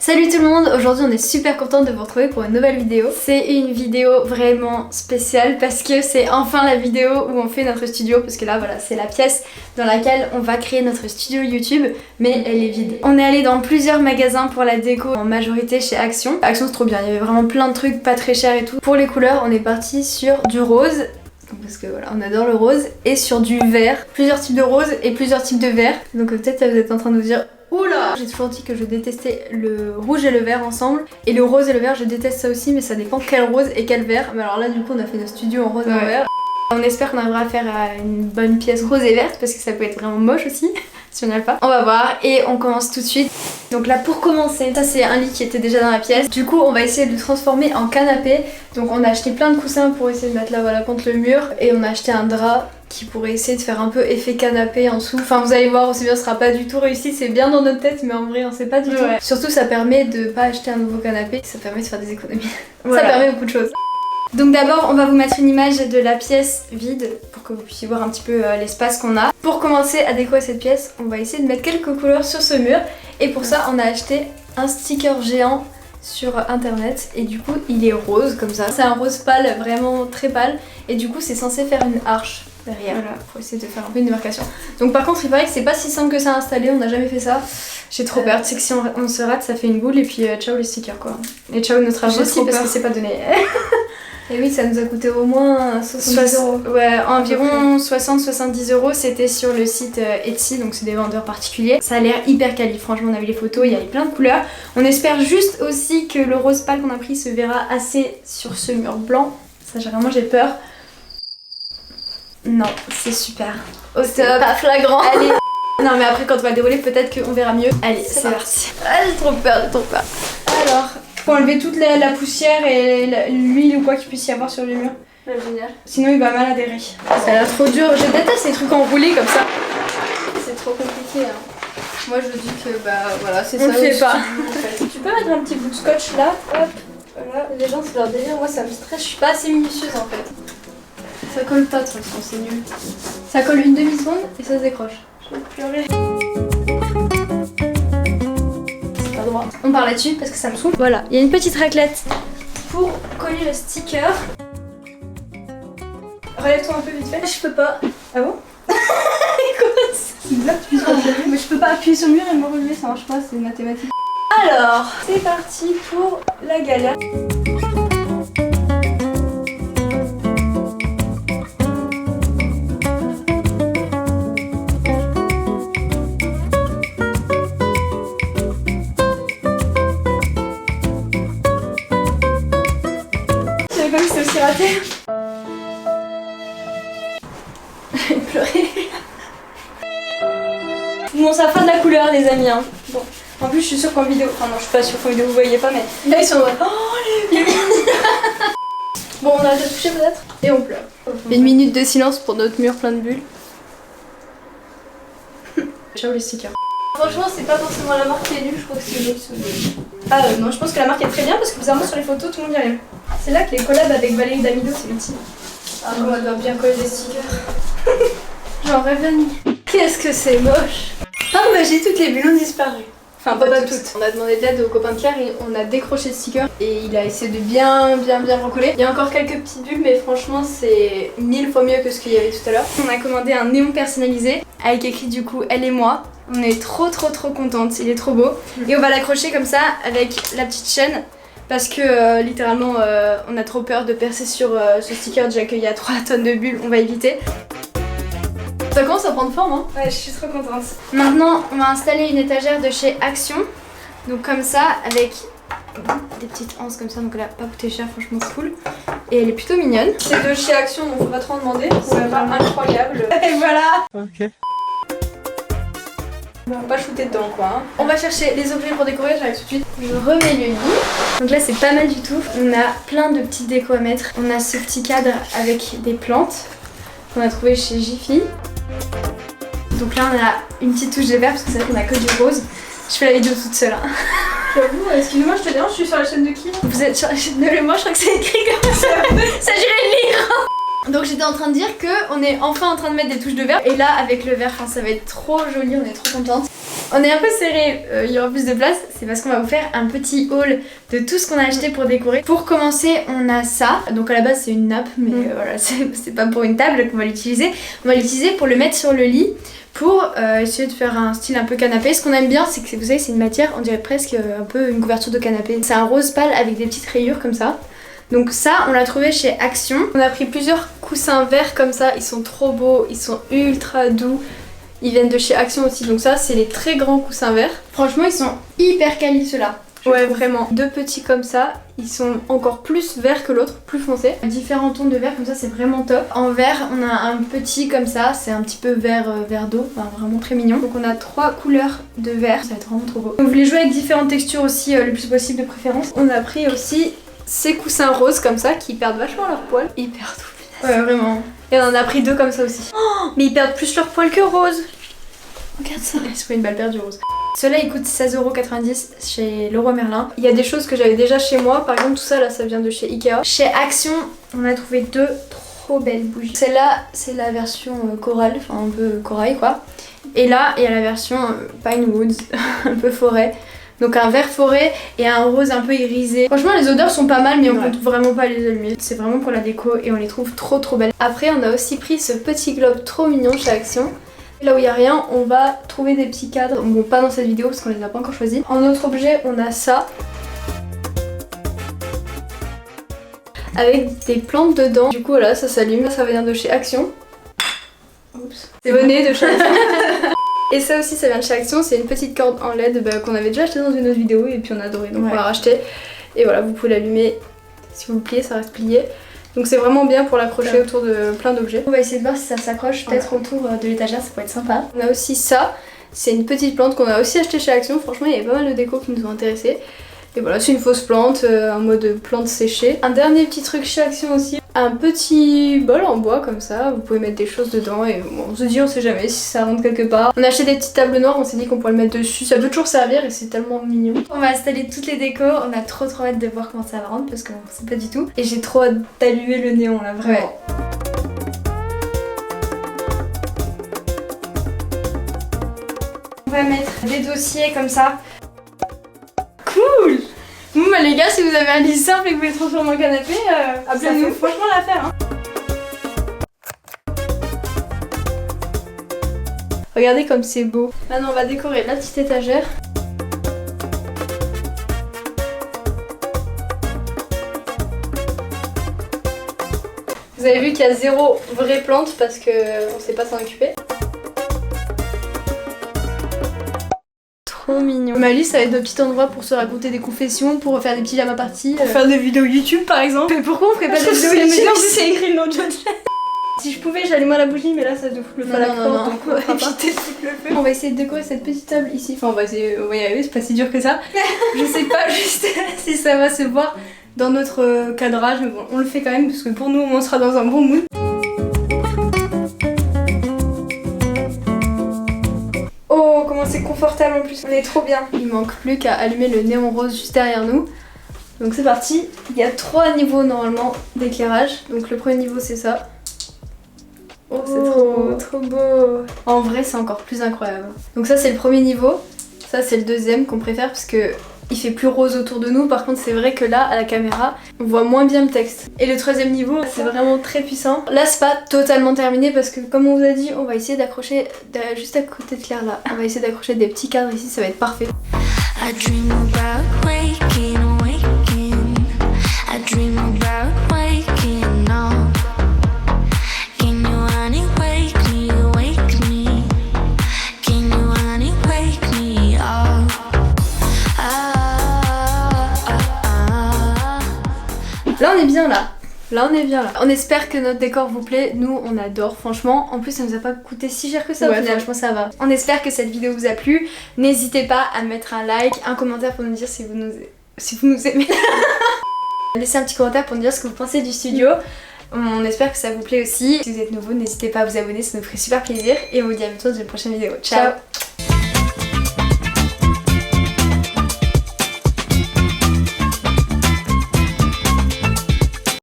Salut tout le monde, aujourd'hui on est super contente de vous retrouver pour une nouvelle vidéo. C'est une vidéo vraiment spéciale parce que c'est enfin la vidéo où on fait notre studio, parce que là voilà, c'est la pièce dans laquelle on va créer notre studio YouTube, mais elle est vide. On est allé dans plusieurs magasins pour la déco, en majorité chez Action. Action c'est trop bien, il y avait vraiment plein de trucs pas très chers et tout. Pour les couleurs, on est parti sur du rose, parce que voilà, on adore le rose, et sur du vert. Plusieurs types de rose et plusieurs types de vert. Donc peut-être là vous êtes en train de vous dire oula! J'ai toujours dit que je détestais le rouge et le vert ensemble, et le rose et le vert je déteste ça aussi, mais ça dépend quel rose et quel vert. Mais alors là du coup on a fait notre studio en rose et en vert. On espère qu'on arrivera à faire une bonne pièce rose et verte parce que ça peut être vraiment moche aussi si on n'y arrive pas. On va voir et on commence tout de suite. Donc là pour commencer, ça c'est un lit qui était déjà dans la pièce. Du coup on va essayer de le transformer en canapé. Donc on a acheté plein de coussins pour essayer de mettre là voilà contre le mur, et on a acheté un drap qui pourrait essayer de faire un peu effet canapé en dessous. Enfin vous allez voir aussi bien, ce sera pas du tout réussi, c'est bien dans notre tête mais en vrai on sait pas du tout. Surtout ça permet de pas acheter un nouveau canapé, ça permet de faire des économies. Voilà. Ça permet beaucoup de choses. Donc d'abord on va vous mettre une image de la pièce vide pour que vous puissiez voir un petit peu l'espace qu'on a. Pour commencer à décorer cette pièce, on va essayer de mettre quelques couleurs sur ce mur, et pour ça on a acheté un sticker géant sur internet, et du coup il est rose comme ça. C'est un rose pâle, vraiment très pâle, et du coup c'est censé faire une arche derrière, voilà, pour essayer de faire un peu une démarcation. Donc par contre il paraît que c'est pas si simple que ça à installer, on n'a jamais fait ça. J'ai trop peur, c'est que si on se rate ça fait une boule, et puis ciao les stickers quoi. Et ciao notre argent aussi parce que c'est pas donné. Et oui, ça nous a coûté au moins 70 euros. Ouais, environ 60-70 euros. C'était sur le site Etsy, donc c'est des vendeurs particuliers. Ça a l'air hyper quali, franchement on a vu les photos, il y avait plein de couleurs. On espère juste aussi que le rose pâle qu'on a pris se verra assez sur ce mur blanc. Ça vraiment j'ai peur. Non, c'est super. Au top, pas flagrant. Allez. Non mais après quand on va le dérouler peut-être qu'on verra mieux. Allez, c'est parti. Ah, j'ai trop peur, j'ai trop peur. Alors... faut enlever toute la poussière et l'huile ou quoi qu'il puisse y avoir sur le mur. Ouais, génial. Sinon il va mal adhérer. Ça a l'air trop dur. Je déteste les trucs enroulés comme ça. C'est trop compliqué. Hein. Moi je dis que bah voilà, c'est ça. On le fait pas. En fait. Tu peux mettre un petit bout de scotch là. Hop. Voilà. Les gens c'est leur délire. Moi ça me stresse. Je suis pas assez minutieuse en fait. Ça colle pas de toute façon, c'est nul. Ça colle une demi-seconde et ça se décroche. Je vais pleurer. On part là-dessus parce que ça me saoule. Voilà, il y a une petite raclette pour coller le sticker. Relève-toi un peu vite fait. Je peux pas. Ah bon? Comment ça? C'est bizarre que tu puisses pas appuyer. Mais je peux pas appuyer sur le mur et me relever, ça marche pas, c'est mathématique. Alors, c'est parti pour la galère. Comme si c'était aussi raté. J'ai pleuré. Bon, ça fait de la couleur les amis hein. Bon. En plus je suis sûre qu'en vidéo, enfin non je suis pas sûre qu'en vidéo vous voyez pas, mais là ils sont en mode oh les Bon on arrête de toucher peut-être et on pleure. Une minute de silence pour notre mur plein de bulles. Ciao les stickers. Franchement c'est pas forcément la marque qui est nulle, je crois que c'est l'autre. Ah non, je pense que la marque est très bien parce que bizarrement sur les photos tout le monde y arrive. C'est là que les collabs avec Valérie Damido c'est utile. Ah moi elle doit bien coller des stickers. J'en rêve la nuit. Qu'est-ce que c'est moche. Par magie toutes les bulles ont disparu. Enfin pas toutes. On a demandé de l'aide au copain de Claire et on a décroché le sticker et il a essayé de bien recoller. Il y a encore quelques petites bulles mais franchement c'est 1000 fois mieux que ce qu'il y avait tout à l'heure. On a commandé un néon personnalisé avec écrit du coup elle et moi. On est trop contente, il est trop beau. Et on va l'accrocher comme ça avec la petite chaîne parce que littéralement on a trop peur de percer sur ce sticker, déjà qu'il y a 3 tonnes de bulles, on va éviter. Ça commence à prendre forme hein. Ouais, je suis trop contente. Maintenant on va installer une étagère de chez Action. Donc comme ça avec des petites anses comme ça, donc elle a pas coûté cher, franchement c'est cool. Et elle est plutôt mignonne. C'est de chez Action donc faut pas trop en demander, c'est pas incroyable. Et voilà. Ok. On va pas shooter dedans quoi hein. On va chercher les objets pour décorer, j'arrive tout de suite. Je remets le lit. Donc là c'est pas mal du tout. On a plein de petites décos à mettre. On a ce petit cadre avec des plantes qu'on a trouvé chez Jiffy. Donc là on a une petite touche de vert parce que c'est vrai qu'on a que du rose. Je fais la vidéo toute seule hein. J'avoue, excusez-moi je te dérange, je suis sur la chaîne de qui? Vous êtes sur la chaîne de moi, je crois que c'est écrit comme ça. Ça j'irait le lire. Donc j'étais en train de dire qu'on est enfin en train de mettre des touches de vert. Et là avec le vert, ça va être trop joli, on est trop contente. On est un peu serré, il y aura plus de place, c'est parce qu'on va vous faire un petit haul de tout ce qu'on a acheté pour décorer. Pour commencer, on a ça, donc à la base c'est une nappe, mais voilà, c'est pas pour une table qu'on va l'utiliser. On va l'utiliser pour le mettre sur le lit, pour essayer de faire un style un peu canapé. Ce qu'on aime bien, c'est que vous savez, c'est une matière, on dirait presque un peu une couverture de canapé. C'est un rose pâle avec des petites rayures comme ça. Donc ça, on l'a trouvé chez Action. On a pris plusieurs coussins verts comme ça, ils sont trop beaux, ils sont ultra doux. Ils viennent de chez Action aussi, donc ça c'est les très grands coussins verts. Franchement ils sont hyper quali ceux-là. Ouais vraiment, deux petits comme ça, ils sont encore plus verts que l'autre, plus foncés. Différents tons de vert comme ça, c'est vraiment top. En vert on a un petit comme ça, c'est un petit peu vert d'eau, enfin vraiment très mignon. Donc on a 3 couleurs de vert, ça va être vraiment trop beau. On voulait jouer avec différentes textures aussi le plus possible de préférence. On a pris aussi ces coussins roses comme ça qui perdent vachement leur poil. Hyper doux. Ouais vraiment. Et on en a pris 2 comme ça aussi. Oh, mais ils perdent plus leur poil que rose. Regarde ça. C'est pas une balle perdue rose. Ceux-là ils coûtent 16,90€ chez Leroy Merlin. Il y a des choses que j'avais déjà chez moi. Par exemple tout ça là ça vient de chez Ikea. Chez Action on a trouvé 2 trop belles bougies. Celle-là c'est la version corail, enfin un peu corail quoi. Et là il y a la version Pine Woods, un peu forêt. Donc un vert forêt et un rose un peu irisé. Franchement les odeurs sont pas mal mais on compte vraiment pas les allumer. C'est vraiment pour la déco et on les trouve trop belles. Après on a aussi pris ce petit globe trop mignon chez Action. Là où il n'y a rien, on va trouver des petits cadres. Bon pas dans cette vidéo parce qu'on les a pas encore choisis. En autre objet on a ça. Avec des plantes dedans. Du coup voilà ça s'allume. Ça vient de chez Action. Oups. C'est bonnet de chez Action. Et ça aussi ça vient de chez Action, c'est une petite corde en LED qu'on avait déjà acheté dans une autre vidéo et puis on a adoré donc on l'a racheté. Et voilà vous pouvez l'allumer, si vous le pliez ça reste plié. Donc c'est vraiment bien pour l'accrocher autour de plein d'objets. On va essayer de voir si ça s'accroche peut-être autour de l'étagère, ça pourrait être sympa. On a aussi ça, c'est une petite plante qu'on a aussi acheté chez Action, franchement il y avait pas mal de déco qui nous ont intéressés. Et voilà c'est une fausse plante en mode plante séchée. Un dernier petit truc chez Action aussi, un petit bol en bois comme ça, vous pouvez mettre des choses dedans et bon, on se dit on sait jamais si ça rentre quelque part. On a acheté des petites tables noires, on s'est dit qu'on pourrait le mettre dessus, ça peut toujours servir et c'est tellement mignon. On va installer toutes les décos, on a trop hâte de voir comment ça va rendre parce qu'on sait pas du tout. Et j'ai trop hâte d'allumer le néon là, vraiment. Ouais. On va mettre des dossiers comme ça. Cool! Bon bah les gars, si vous avez un lit simple et que vous voulez transformer en canapé, appelez-nous, franchement l'affaire hein. Regardez comme c'est beau. Maintenant on va décorer la petite étagère. Vous avez vu qu'il y a 0 vraie plante parce que on sait pas s'en occuper. Trop mignon. Ma liste ça va être un petit endroit pour se raconter des confessions, pour faire des petits pyjama parties. Pour faire des vidéos YouTube par exemple. Mais pourquoi on ferait pas des vidéos YouTube? C'est écrit le nom de John. Si je pouvais j'allumais la bougie mais là ça doit foutre le feu à la porte donc on va éviter de foutre le feu. On va essayer de décorer cette petite table ici. Enfin on va y arriver, c'est pas si dur que ça. Je sais pas juste si ça va se voir dans notre cadrage mais bon on le fait quand même parce que pour nous on sera dans un bon mood. Oh comment c'est confortable en plus, on est trop bien. Il manque plus qu'à allumer le néon rose juste derrière nous. Donc c'est parti, il y a 3 niveaux normalement d'éclairage. Donc le premier niveau c'est ça. Oh c'est trop beau. En vrai c'est encore plus incroyable. Donc ça c'est le premier niveau, ça c'est le deuxième qu'on préfère parce que il fait plus rose autour de nous. Par contre c'est vrai que là à la caméra on voit moins bien le texte. Et le troisième niveau c'est vraiment très puissant. Là c'est pas totalement terminé parce que comme on vous a dit on va essayer d'accrocher juste à côté de Claire là. On va essayer d'accrocher des petits cadres ici, ça va être parfait. I dream about waking, waking. I dream about waking up. Can you honey wake me, wake me? Can you honey wake me up? Là on est bien là. Là on est bien là. On espère que notre décor vous plaît, nous on adore franchement. En plus ça nous a pas coûté si cher que ça au final, franchement ça va. On espère que cette vidéo vous a plu. N'hésitez pas à mettre un like, un commentaire pour nous dire si vous nous aimez. Laissez un petit commentaire pour nous dire ce que vous pensez du studio. On espère que ça vous plaît aussi. Si vous êtes nouveau, n'hésitez pas à vous abonner, ça nous ferait super plaisir. Et on vous dit à bientôt dans une prochaine vidéo. Ciao.